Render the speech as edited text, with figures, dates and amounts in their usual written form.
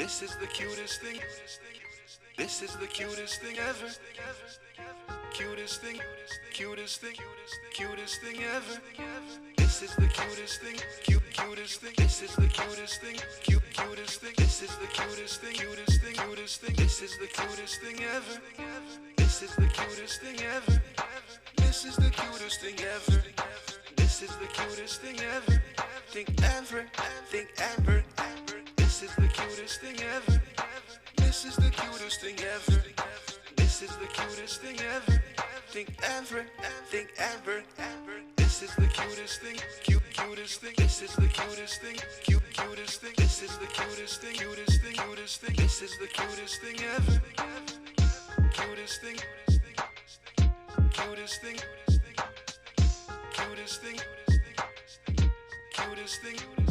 This is the cutest thing. This is the cutest thing ever. Cutest thing, cutest thing, cutest thing ever. This is the cutest thing, cutest thing. This is the cutest thing, cutest thing. This is the cutest thing, cutest thing, cutest thing. This is the cutest thing ever. This is the cutest thing ever. This is the cutest thing ever. This is the cutest thing ever. Think ever, think ever. This is the cutest thing ever. This is the cutest thing ever. This is the cutest thing ever. Think ever, think ever. This is the cutest thing, cutest thing. This is the cutest thing, cutest thing. This is the cutest thing, cutest thing, cutest thing. This is the cutest thing ever. Cutest thing, cutest thing, cutest thing, cutest thing.